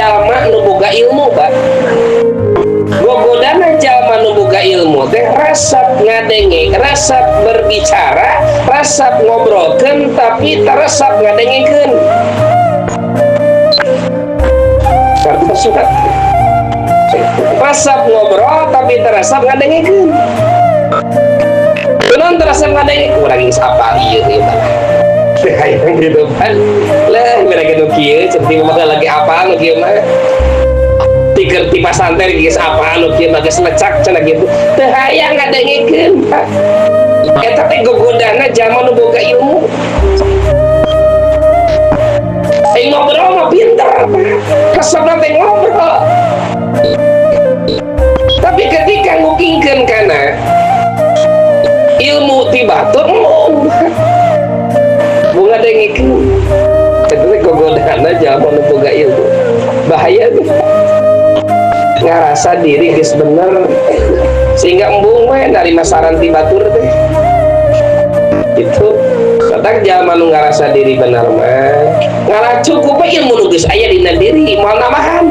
jalma nu boga ilmu, Pak. Gogodana jalma nu boga ilmu teh resep ngadenge, resep berbicara, resep ngobrolkeun tapi teresep ngadengikeun. Karena suka resep ngobrol tapi teresep ngadengikeun. Kunaon teresep ngadengikeun? Urang geus apa ieu teh kayak gitu kan. Lah mereka nu kieu seperti mah lagi apa nu kieu mah. Tiker ti pasanter geus apa nu kieu mah geus lecak cenah gitu. Teu hayang ngadengikeun, Pak. Eta teh gogodana jalma nu boga ilmu. Ngobrol mah pinter, Pak. Resepna teh ngobrol. Tapi ketika ngukingkeun kana ilmu ti batur bunga dengikeun. Eta teh gogodana jalma nu boga ilmu. Bahaya tuh. Ngarasa diri geus bener sehingga embung we narima saran ti batur teh. Itu satak jalma nu ngarasa diri bener mah ngalah cukup ilmu nu geus aya dina diri moal nambahan.